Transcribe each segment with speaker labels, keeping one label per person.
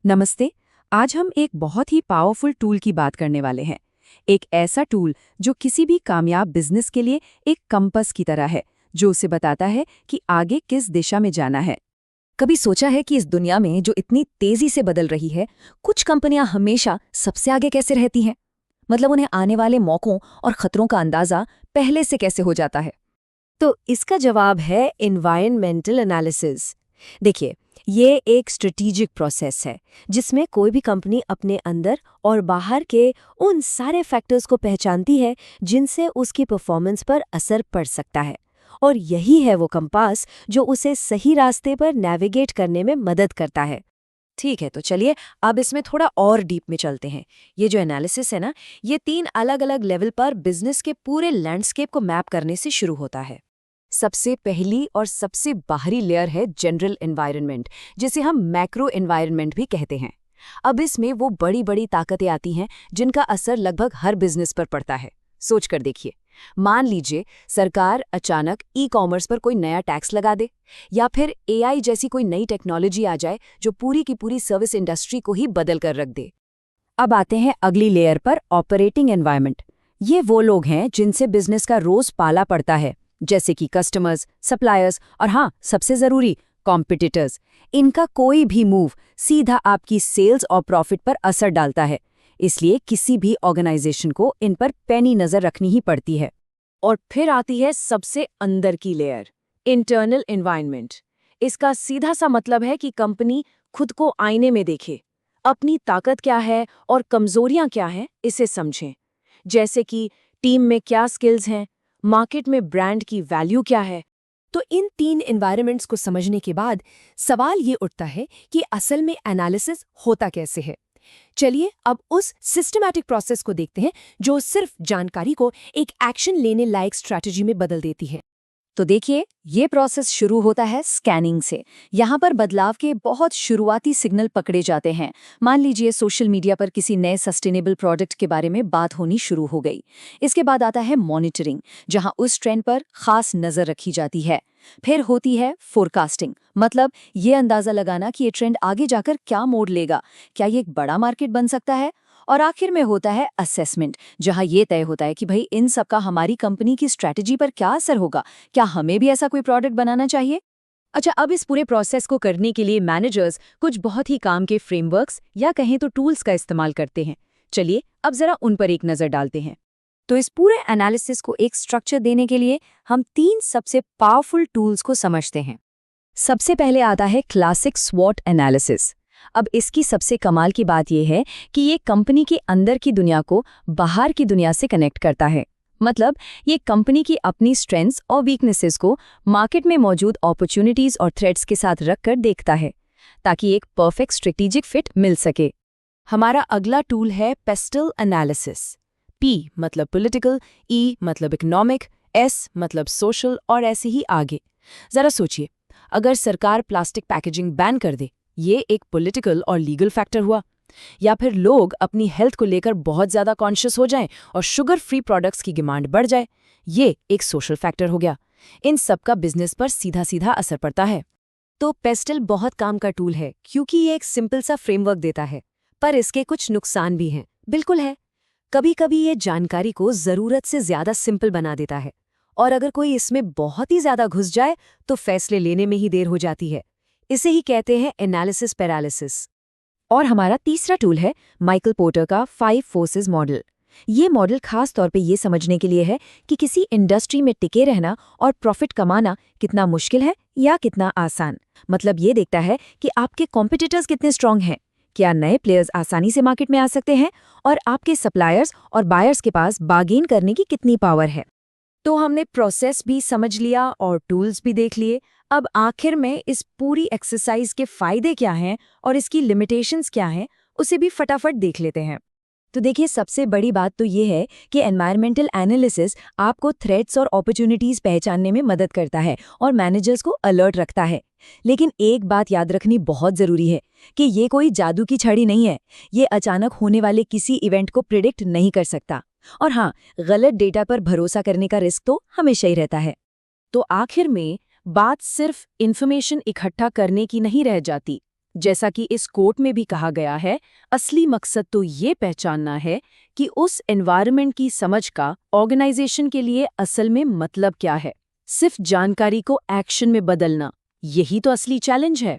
Speaker 1: नमस्ते। आज हम एक बहुत ही पावरफुल टूल की बात करने वाले हैं। एक ऐसा टूल जो किसी भी कामयाब बिजनेस के लिए एक कंपास की तरह है, जो उसे बताता है कि आगे किस दिशा में जाना है।
Speaker 2: कभी सोचा है कि इस दुनिया में जो इतनी तेजी से बदल रही है, कुछ कंपनियां हमेशा सबसे आगे कैसे रहती हैं? मतलब उन्हें आने वाले मौकों और खतरों का अंदाजा पहले से कैसे हो जाता है?
Speaker 3: तो इसका जवाब है एनवायरमेंटल एनालिसिस। देखिए, ये एक स्ट्रेटेजिक प्रोसेस है जिसमें कोई भी कंपनी अपने अंदर और बाहर के उन सारे फैक्टर्स को पहचानती है जिनसे उसकी परफॉर्मेंस पर असर पड़ सकता है। और यही है वो कंपास जो उसे सही रास्ते पर नेविगेट करने में मदद करता है।
Speaker 2: ठीक है, तो चलिए अब इसमें थोड़ा और डीप में चलते हैं। ये जो एनालिसिस है ना, ये 3 अलग अलग लेवल पर बिजनेस के पूरे लैंडस्केप को मैप करने से शुरू होता है। सबसे पहली और सबसे बाहरी लेयर है जनरल एनवायरनमेंट, जिसे हम मैक्रो एनवायरनमेंट भी कहते हैं। अब इसमें वो बड़ी बड़ी ताकतें आती हैं जिनका असर लगभग हर बिजनेस पर पड़ता है। सोच कर देखिए, मान लीजिए सरकार अचानक ई कॉमर्स पर कोई नया टैक्स लगा दे, या फिर एआई जैसी कोई नई टेक्नोलॉजी आ जाए जो पूरी की पूरी सर्विस इंडस्ट्री को ही बदल कर रख दे।
Speaker 1: अब आते हैं अगली लेयर पर, ऑपरेटिंग एनवायरनमेंट। ये वो लोग हैं जिनसे बिजनेस का रोज पाला पड़ता है, जैसे कि कस्टमर्स, सप्लायर्स और हाँ, सबसे जरूरी कॉम्पिटिटर्स। इनका कोई भी मूव सीधा आपकी सेल्स और प्रॉफिट पर असर डालता है, इसलिए किसी भी ऑर्गेनाइजेशन को इन पर पैनी नजर रखनी ही पड़ती है।
Speaker 3: और फिर आती है सबसे अंदर की लेयर, इंटरनल एनवायरनमेंट। इसका सीधा सा मतलब है कि कंपनी खुद को आईने में देखे, अपनी ताकत क्या है और कमजोरियां क्या हैं इसे समझें। जैसे कि टीम में क्या स्किल्स हैं, मार्केट में ब्रांड की वैल्यू क्या है। तो इन 3 एनवायरनमेंट्स को समझने के बाद सवाल ये उठता है कि असल में एनालिसिस होता कैसे है। चलिए अब उस सिस्टमैटिक प्रोसेस को देखते हैं जो सिर्फ जानकारी को एक एक्शन लेने लायक स्ट्रैटेजी में बदल देती है।
Speaker 2: तो देखिए, ये प्रोसेस शुरू होता है स्कैनिंग से। यहाँ पर बदलाव के बहुत शुरुआती सिग्नल पकड़े जाते हैं। मान लीजिए सोशल मीडिया पर किसी नए सस्टेनेबल प्रोडक्ट के बारे में बात होनी शुरू हो गई। इसके बाद आता है मॉनिटरिंग, जहाँ उस ट्रेंड पर खास नज़र रखी जाती है। फिर होती है फोरकास्टिंग, मतलब ये अंदाज़ा लगाना कि ये ट्रेंड आगे जाकर क्या मोड़ लेगा, क्या ये एक बड़ा मार्केट बन सकता है। और आखिर में होता है असेसमेंट, जहां ये तय होता है कि भाई इन सब का हमारी कंपनी की स्ट्रैटेजी पर क्या असर होगा, क्या हमें भी ऐसा कोई प्रोडक्ट बनाना चाहिए। अच्छा, अब इस पूरे प्रोसेस को करने के लिए मैनेजर्स कुछ बहुत ही काम के फ्रेमवर्क्स या कहें तो टूल्स का इस्तेमाल करते हैं। चलिए अब जरा उन पर एक नज़र डालते हैं। तो इस पूरे एनालिसिस को एक स्ट्रक्चर देने के लिए हम 3 सबसे पावरफुल टूल्स को समझते हैं। सबसे पहले आता है क्लासिक स्वॉट एनालिसिस। अब इसकी सबसे कमाल की बात यह है कि ये कंपनी के अंदर की दुनिया को बाहर की दुनिया से कनेक्ट करता है। मतलब ये कंपनी की अपनी स्ट्रेंथ्स और वीकनेसेस को मार्केट में मौजूद अपॉर्चुनिटीज और थ्रेट्स के साथ रखकर देखता है, ताकि एक परफेक्ट स्ट्रेटेजिक फिट मिल सके। हमारा अगला टूल है पेस्टल एनालिसिस। P मतलब पॉलिटिकल, E मतलब इकोनॉमिक, S मतलब सोशल और ऐसे ही आगे। जरा सोचिए, अगर सरकार प्लास्टिक पैकेजिंग बैन कर दे, ये एक पॉलिटिकल और लीगल फैक्टर हुआ। या फिर लोग अपनी हेल्थ को लेकर बहुत ज़्यादा कॉन्शियस हो जाएं और शुगर फ्री प्रोडक्ट्स की डिमांड बढ़ जाए, ये एक सोशल फैक्टर हो गया। इन सब का बिजनेस पर सीधा सीधा असर पड़ता है। तो पेस्टल बहुत काम का टूल है क्योंकि ये एक सिंपल सा फ्रेमवर्क देता है, पर इसके कुछ नुकसान भी हैं। बिल्कुल है, कभी कभी ये जानकारी को ज़रूरत से ज़्यादा सिंपल बना देता है, और अगर कोई इसमें बहुत ही ज़्यादा घुस जाए तो फैसले लेने में ही देर हो जाती है। इसे ही कहते हैं एनालिसिस पैरालिसिस। और हमारा तीसरा टूल है माइकल पोर्टर का 5 फोर्सेस मॉडल। ये मॉडल खास तौर पे ये समझने के लिए है कि किसी इंडस्ट्री में टिके रहना और प्रॉफिट कमाना कितना मुश्किल है या कितना आसान। मतलब ये देखता है कि आपके कॉम्पिटिटर्स कितने स्ट्रांग हैं, क्या नए प्लेयर्स आसानी से मार्केट में आ सकते हैं, और आपके सप्लायर्स और बायर्स के पास बार्गेन करने की कितनी पावर है। तो हमने प्रोसेस भी समझ लिया और टूल्स भी देख लिए। अब आखिर में इस पूरी एक्सरसाइज के फायदे क्या हैं और इसकी लिमिटेशंस क्या हैं, उसे भी फटाफट देख लेते हैं। तो देखिए, सबसे बड़ी बात तो ये है कि एनवायरमेंटल एनालिसिस आपको थ्रेट्स और अपॉर्चुनिटीज पहचानने में मदद करता है और मैनेजर्स को अलर्ट रखता है। लेकिन एक बात याद रखनी बहुत ज़रूरी है कि ये कोई जादू की छड़ी नहीं है। ये अचानक होने वाले किसी इवेंट को प्रिडिक्ट नहीं कर सकता। और हाँ, गलत डेटा पर भरोसा करने का रिस्क तो हमेशा ही रहता है। तो आखिर में बात सिर्फ इन्फॉर्मेशन इकट्ठा करने की नहीं रह जाती,
Speaker 3: जैसा कि इस कोट में भी कहा गया है, असली मकसद तो ये पहचानना है कि उस एनवायरनमेंट की समझ का ऑर्गेनाइजेशन के लिए असल में मतलब क्या है। सिर्फ जानकारी को एक्शन में बदलना, यही तो असली चैलेंज है।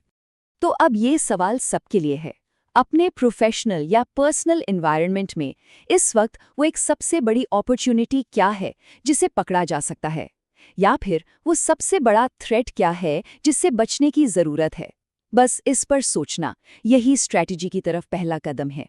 Speaker 2: तो अब ये सवाल सबके लिए है। अपने प्रोफेशनल या पर्सनल एनवायरनमेंट में इस वक्त वो एक सबसे बड़ी अपॉर्चुनिटी क्या है जिसे पकड़ा जा सकता है, या फिर वो सबसे बड़ा थ्रेट क्या है जिससे बचने की जरूरत है? बस इस पर सोचना, यही स्ट्रैटेजी की तरफ पहला कदम है।